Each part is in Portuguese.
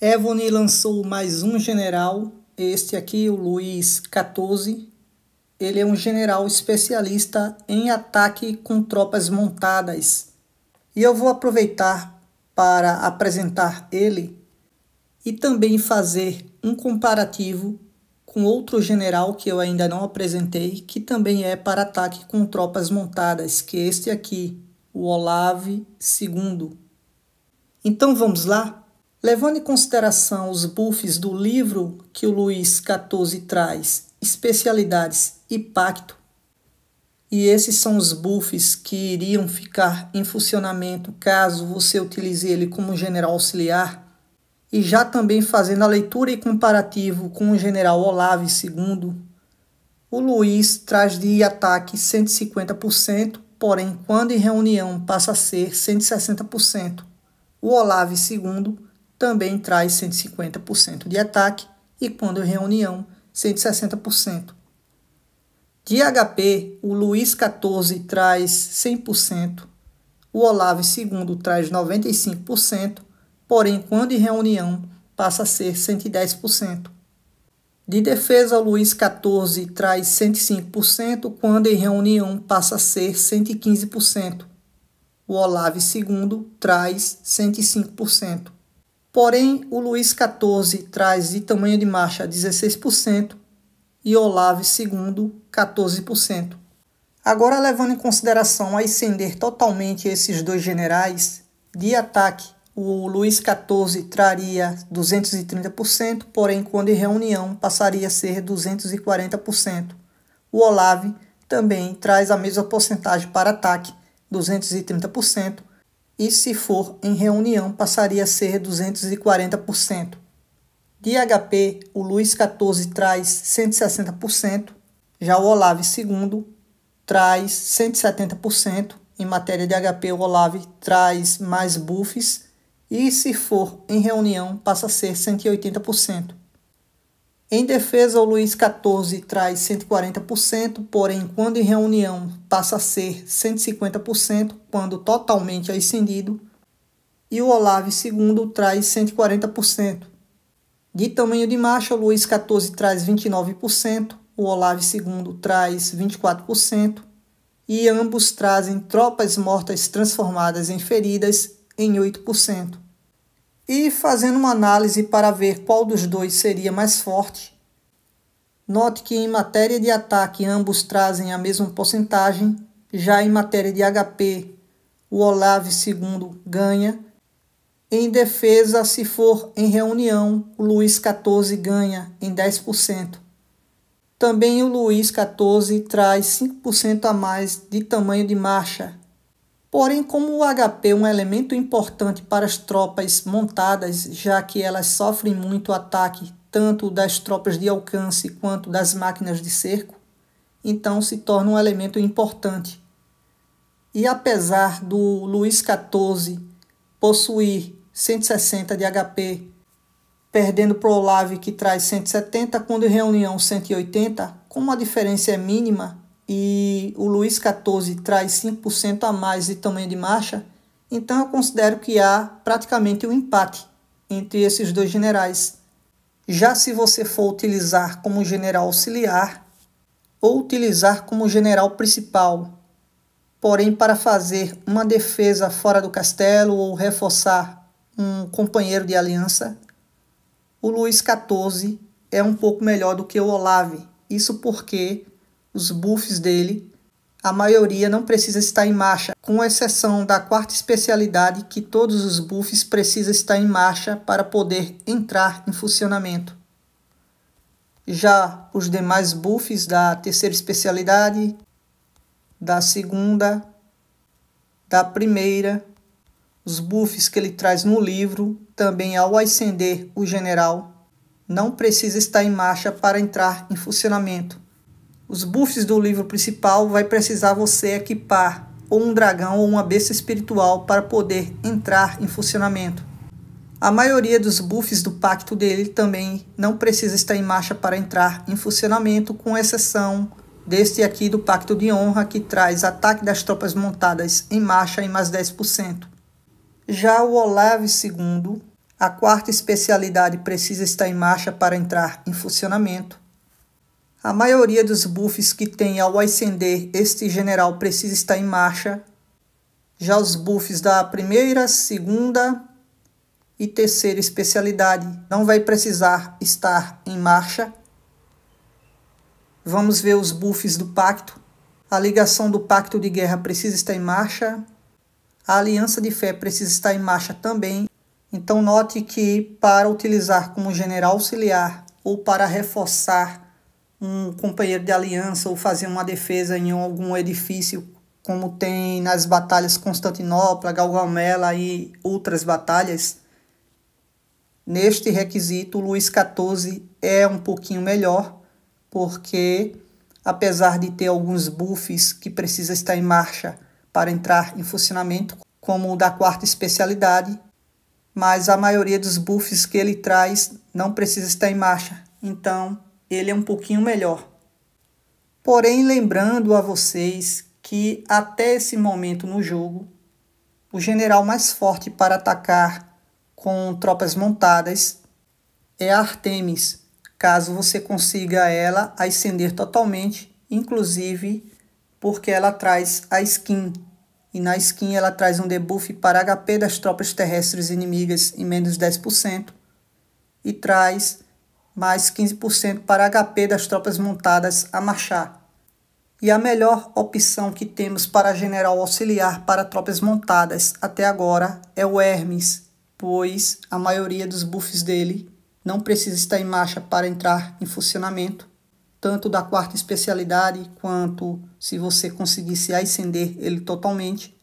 Evony lançou mais um general, este aqui, o Luiz XIV. Ele é um general especialista em ataque com tropas montadas. E eu vou aproveitar para apresentar ele e também fazer um comparativo com outro general que eu ainda não apresentei, que também é para ataque com tropas montadas, que é este aqui, o Olave II. Então vamos lá? Levando em consideração os buffs do livro que o Luiz XIV traz, especialidades e pacto, e esses são os buffs que iriam ficar em funcionamento caso você utilize ele como general auxiliar, e já também fazendo a leitura e comparativo com o general Olave II, o Luiz traz de ataque 150%, porém quando em reunião passa a ser 160%. O Olave II também traz 150% de ataque e quando em reunião 160%. De HP, o Luiz XIV traz 100%, o Olave II traz 95%, porém quando em reunião passa a ser 110%. De defesa, o Luiz XIV traz 105%, quando em reunião passa a ser 115%. O Olave II traz 105%. Porém, o Luiz XIV traz de tamanho de marcha 16% e Olave II 14%. Agora, levando em consideração ascender totalmente esses dois generais, de ataque, o Luiz XIV traria 230%, porém, quando em reunião, passaria a ser 240%. O Olave também traz a mesma porcentagem para ataque, 230%, e se for em reunião, passaria a ser 240%. De HP, o Luiz XIV traz 160%, já o Olave II traz 170%. Em matéria de HP, o Olave traz mais buffs, e se for em reunião, passa a ser 180%. Em defesa, o Luiz XIV traz 140%, porém, quando em reunião, passa a ser 150%, quando totalmente ascendido, e o Olave II traz 140%. De tamanho de marcha, o Luiz XIV traz 29%, o Olave II traz 24%, e ambos trazem tropas mortas transformadas em feridas em 8%. E fazendo uma análise para ver qual dos dois seria mais forte, note que em matéria de ataque ambos trazem a mesma porcentagem, já em matéria de HP o Olave II ganha. Em defesa, se for em reunião, o Luiz XIV ganha em 10%. Também o Luiz XIV traz 5% a mais de tamanho de marcha. Porém, como o HP é um elemento importante para as tropas montadas, já que elas sofrem muito ataque tanto das tropas de alcance quanto das máquinas de cerco, então se torna um elemento importante. E apesar do Luiz XIV possuir 160 de HP, perdendo para o Olave que traz 170, quando em reunião 180, como a diferença é mínima, e o Luiz XIV traz 5% a mais de tamanho de marcha, então eu considero que há praticamente um empate entre esses dois generais. Já se você for utilizar como general auxiliar ou utilizar como general principal, porém para fazer uma defesa fora do castelo ou reforçar um companheiro de aliança, o Luiz XIV é um pouco melhor do que o Olave. Isso porque os buffs dele, a maioria não precisa estar em marcha, com exceção da quarta especialidade, que todos os buffs precisam estar em marcha para poder entrar em funcionamento. Já os demais buffs da terceira especialidade, da segunda, da primeira, os buffs que ele traz no livro, também ao ascender o general, não precisa estar em marcha para entrar em funcionamento. Os buffs do livro principal vai precisar você equipar ou um dragão ou uma besta espiritual para poder entrar em funcionamento. A maioria dos buffs do pacto dele também não precisa estar em marcha para entrar em funcionamento, com exceção deste aqui do Pacto de Honra, que traz ataque das tropas montadas em marcha em mais 10%. Já o Olave II, A quarta especialidade precisa estar em marcha para entrar em funcionamento. A maioria dos buffs que tem ao ascender este general precisa estar em marcha. Já os buffs da primeira, segunda e terceira especialidade não vai precisar estar em marcha. Vamos ver os buffs do pacto. A ligação do pacto de guerra precisa estar em marcha. A aliança de fé precisa estar em marcha também. Então note que para utilizar como general auxiliar ou para reforçar um companheiro de aliança ou fazer uma defesa em algum edifício, como tem nas batalhas Constantinopla, Gaugamela e outras batalhas, neste requisito o Luís XIV é um pouquinho melhor, porque apesar de ter alguns buffs que precisa estar em marcha para entrar em funcionamento, como o da quarta especialidade, mas a maioria dos buffs que ele traz não precisa estar em marcha, então ele é um pouquinho melhor. Porém, lembrando a vocês que até esse momento no jogo, o general mais forte para atacar com tropas montadas é a Artemis, caso você consiga ela ascender totalmente, inclusive porque ela traz a skin. E na skin ela traz um debuff para HP das tropas terrestres inimigas em menos 10% e traz mais 15% para HP das tropas montadas a marchar. E a melhor opção que temos para general auxiliar para tropas montadas até agora é o Hermes, pois a maioria dos buffs dele não precisa estar em marcha para entrar em funcionamento, tanto da quarta especialidade quanto se você conseguisse ascender ele totalmente,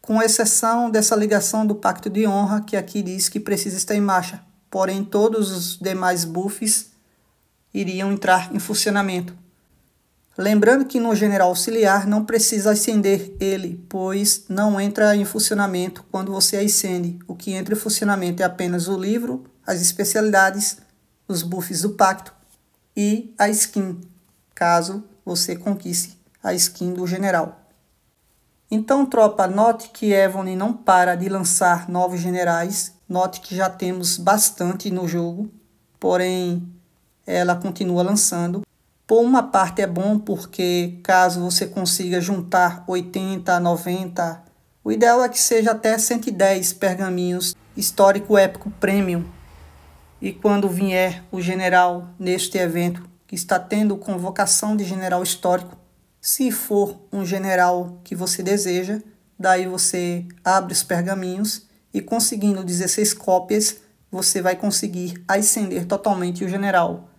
com exceção dessa ligação do Pacto de Honra, que aqui diz que precisa estar em marcha, porém todos os demais buffs iriam entrar em funcionamento. Lembrando que no general auxiliar não precisa ascender ele, pois não entra em funcionamento quando você ascende. O que entra em funcionamento é apenas o livro, as especialidades, os buffs do pacto e a skin, caso você conquiste a skin do general. Então, tropa, note que Evone não para de lançar novos generais. Note que já temos bastante no jogo, porém ela continua lançando. Por uma parte é bom porque caso você consiga juntar 80, 90, o ideal é que seja até 110 pergaminhos histórico épico premium. E quando vier o general neste evento que está tendo convocação de general histórico, se for um general que você deseja, daí você abre os pergaminhos e conseguindo 16 cópias, você vai conseguir ascender totalmente o general.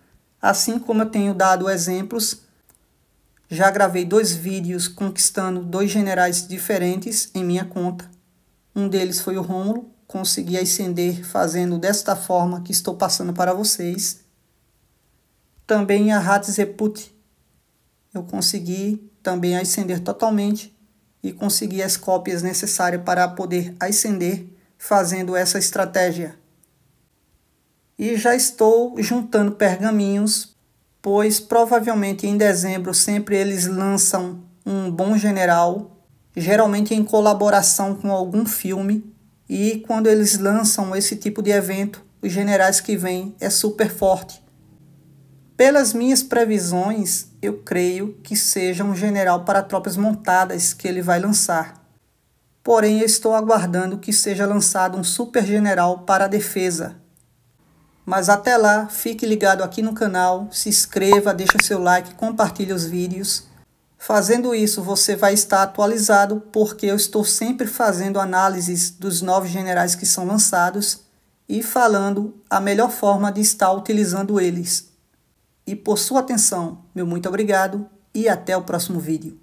Assim como eu tenho dado exemplos, já gravei 2 vídeos conquistando 2 generais diferentes em minha conta. Um deles foi o Rômulo, consegui ascender fazendo desta forma que estou passando para vocês. Também a Hatshepsut, eu consegui também ascender totalmente e consegui as cópias necessárias para poder ascender fazendo essa estratégia. E já estou juntando pergaminhos, pois provavelmente em dezembro sempre eles lançam um bom general, geralmente em colaboração com algum filme, e quando eles lançam esse tipo de evento, os generais que vêm é super forte. Pelas minhas previsões, eu creio que seja um general para tropas montadas que ele vai lançar. Porém, eu estou aguardando que seja lançado um super general para a defesa. Mas até lá, fique ligado aqui no canal, se inscreva, deixa seu like, compartilhe os vídeos. Fazendo isso, você vai estar atualizado, porque eu estou sempre fazendo análises dos novos generais que são lançados e falando a melhor forma de estar utilizando eles. E por sua atenção, meu muito obrigado e até o próximo vídeo.